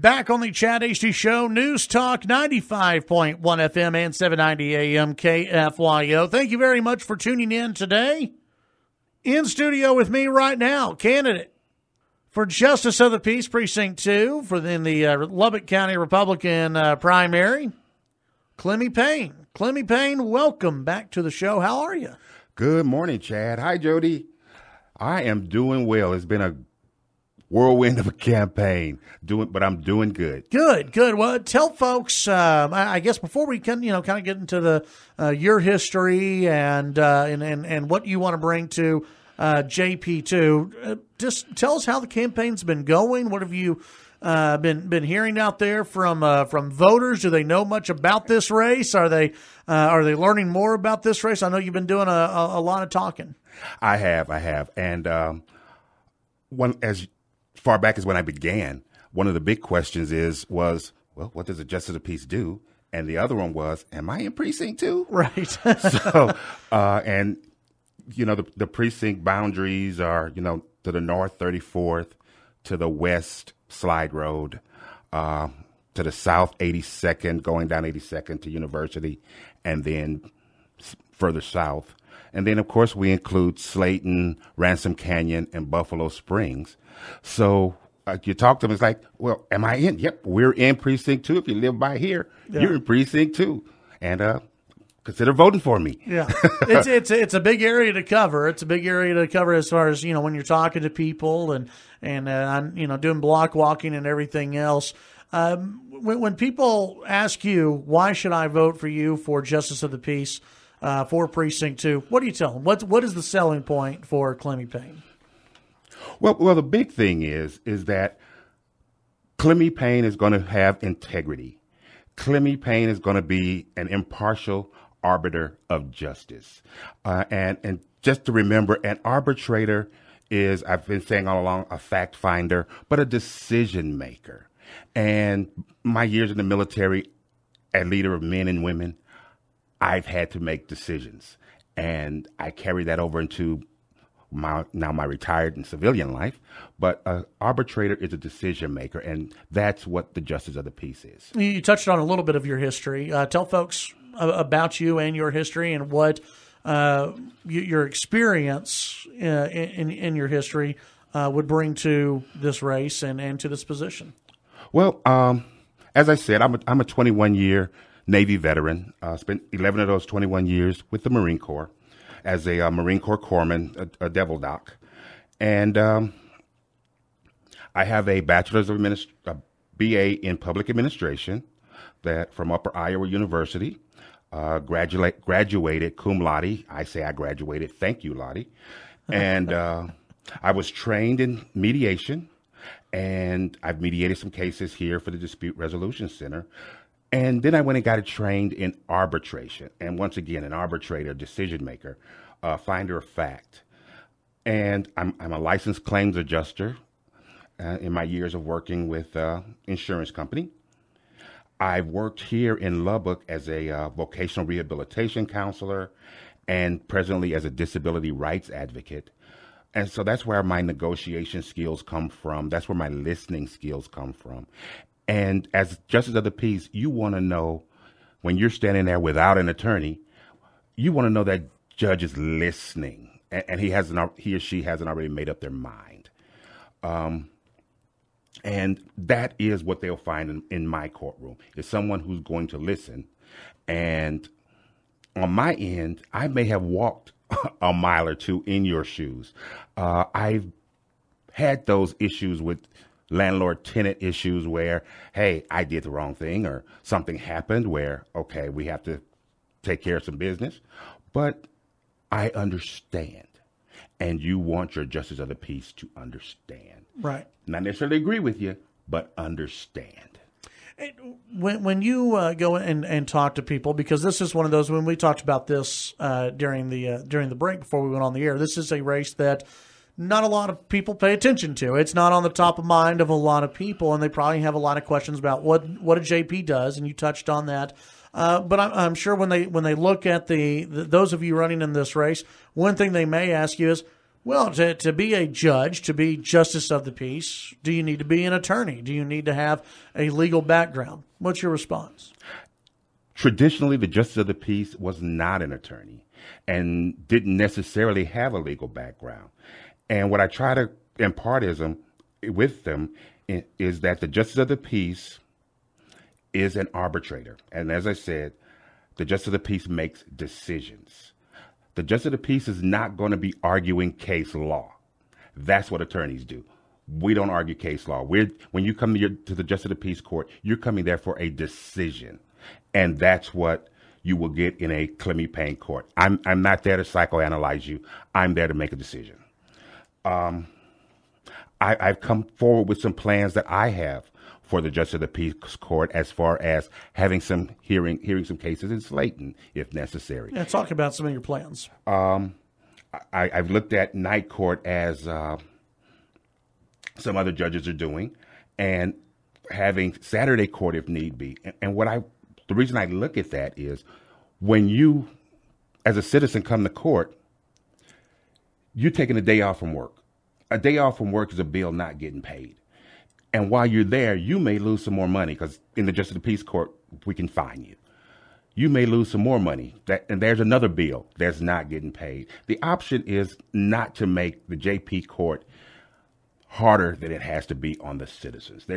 back on the Chad Hasty Show, News Talk 95.1 FM and 790 AM KFYO. Thank you very much for tuning in today. In studio with me right now, candidate for Justice of the Peace Precinct 2 in the Lubbock County Republican primary, Clemmie Payne. Clemmie Payne, welcome back to the show. How are you? Good morning, Chad. Hi, Jody. I am doing well. It's been a whirlwind of a campaign, but I'm doing good. Good. Well, tell folks, I guess before we can, kind of get into the your history and what you want to bring to JP2, just tell us how the campaign's been going. What have you been hearing out there from voters? Do they know much about this race? Are they learning more about this race? I know you've been doing a lot of talking. I have, and as far back as when I began, one of the big questions was, what does the Justice of the Peace do? And the other one was, am I in precinct 2? Right. So, and the precinct boundaries are, to the north 34th, to the west Slide Road, to the south 82nd, going down 82nd to University, and then further south. And then, of course, we include Slayton, Ransom Canyon, and Buffalo Springs. So you talk to them, it's like, well, am I in? Yep, we're in Precinct 2. If you live by here, You're in Precinct 2. And consider voting for me. Yeah, it's a big area to cover. It's a big area to cover as far as, when you're talking to people and doing block walking and everything else. When people ask you, why should I vote for you for Justice of the Peace for Precinct 2, what do you tell them? What is the selling point for Clemmie Payne? Well, the big thing is that Clemmie Payne is going to have integrity. Clemmie Payne is going to be an impartial arbiter of justice. And just to remember, an arbitrator is, I've been saying all along, a fact finder, but a decision maker. And my years in the military, as leader of men and women, I've had to make decisions. And I carry that over into my retired and civilian life. But an arbitrator is a decision maker, and that's what the Justice of the Peace is. You touched on a little bit of your history. Tell folks about you and your history and what your experience in your history would bring to this race and to this position. Well, as I said, I'm a 21-year Navy veteran. Spent 11 of those 21 years with the Marine Corps as a Marine Corps corpsman, a Devil Doc. And I have a bachelor's of a BA in public administration from Upper Iowa University. Graduated cum laude. I say I graduated. Thank you, Lottie. And I was trained in mediation, and I've mediated some cases here for the Dispute Resolution Center. And then I went and got trained in arbitration. And once again, an arbitrator, decision maker, finder of fact. And I'm a licensed claims adjuster in my years of working with insurance company. I've worked here in Lubbock as a vocational rehabilitation counselor and presently as a disability rights advocate. And so that's where my negotiation skills come from. That's where my listening skills come from. And as Justice of the Peace, you want to know, when you're standing there without an attorney, you want to know that judge is listening and he or she hasn't already made up their mind. And that is what they'll find in my courtroom, is someone who's going to listen. And on my end, I may have walked a mile or two in your shoes. I've had those issues with landlord-tenant issues where, hey, I did the wrong thing or something happened where, okay, we have to take care of some business. But I understand. And you want your Justice of the Peace to understand. Right. Not necessarily agree with you, but understand. When you go and talk to people, because this is one of those, when we talked about this during the break before we went on the air, this is a race that not a lot of people pay attention to. It's not on the top of mind of a lot of people, and they probably have a lot of questions about what a JP does, and you touched on that. But I'm sure when they look at those of you running in this race, one thing they may ask you is, Well, to be a judge, to be justice of the peace, do you need to be an attorney? Do you need to have a legal background? What's your response? Traditionally, the justice of the peace was not an attorney and didn't necessarily have a legal background. And what I try to impart with them is that the justice of the peace is an arbitrator. And as I said, the justice of the peace makes decisions. The justice of the peace is not going to be arguing case law. That's what attorneys do. We don't argue case law. When you come to the justice of the peace court, you're coming there for a decision. And that's what you will get in a Clemmie Payne court. I'm not there to psychoanalyze you. I'm there to make a decision. I've come forward with some plans that I have for the Justice of the Peace Court, as far as having some hearing some cases in Slayton, if necessary. Yeah, talk about some of your plans. I've looked at night court as some other judges are doing, and having Saturday court if need be. And the reason I look at that is when you, as a citizen, come to court, you're taking a day off from work. A day off from work is a bill not getting paid. And while you're there, you may lose some more money, because in the Justice of the Peace Court, we can fine you. You may lose some more money, and there's another bill that's not getting paid. The option is not to make the JP court harder than it has to be on the citizens.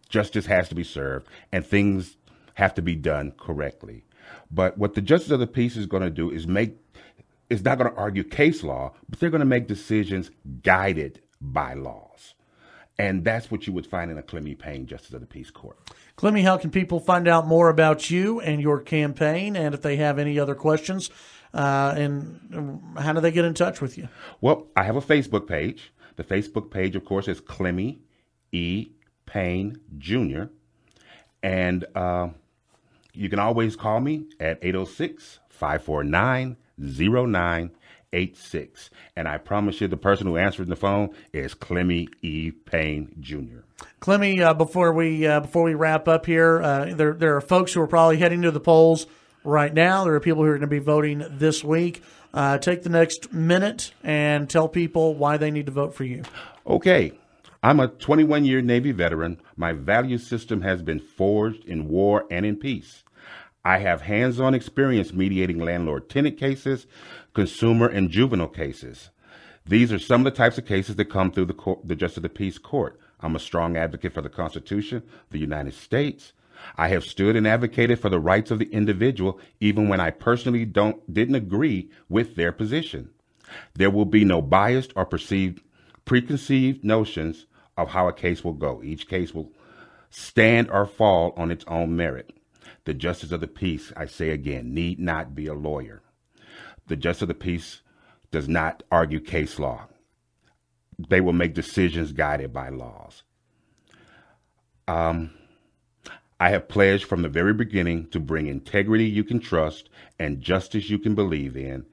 Justice has to be served, and things have to be done correctly. But what the Justice of the Peace is going to do is not going to argue case law, but they're going to make decisions guided by laws. And that's what you would find in a Clemmie Payne Justice of the Peace Court. Clemmie, how can people find out more about you and your campaign, and if they have any other questions, and how do they get in touch with you? Well, I have a Facebook page. The Facebook page, of course, is Clemmie E. Payne Jr. And you can always call me at 806-549-0986. And I promise you, the person who answered the phone is Clemmie E. Payne Jr. Clemmie, before we wrap up here, there are folks who are probably heading to the polls right now. There are people who are going to be voting this week. Take the next minute and tell people why they need to vote for you. Okay. I'm a 21-year Navy veteran. My value system has been forged in war and in peace. I have hands-on experience mediating landlord-tenant cases, consumer and juvenile cases. These are some of the types of cases that come through the Justice of the Peace Court. I'm a strong advocate for the Constitution, the United States. I have stood and advocated for the rights of the individual, even when I personally didn't agree with their position. There will be no biased or preconceived notions of how a case will go. Each case will stand or fall on its own merit. The Justice of the Peace, I say again, need not be a lawyer. The Justice of the Peace does not argue case law. They will make decisions guided by laws. I have pledged from the very beginning to bring integrity you can trust and justice you can believe in.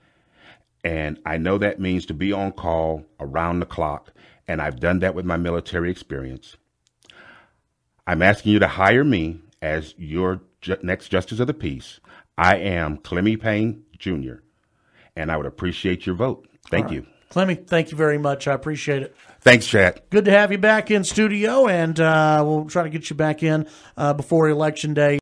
And I know that means to be on call around the clock, and I've done that with my military experience. I'm asking you to hire me as your next Justice of the Peace. I am Clemmie Payne Jr., and I would appreciate your vote. Thank you. Clemmie, thank you very much. I appreciate it. Thanks, Chad. Good to have you back in studio, and we'll try to get you back in before Election Day.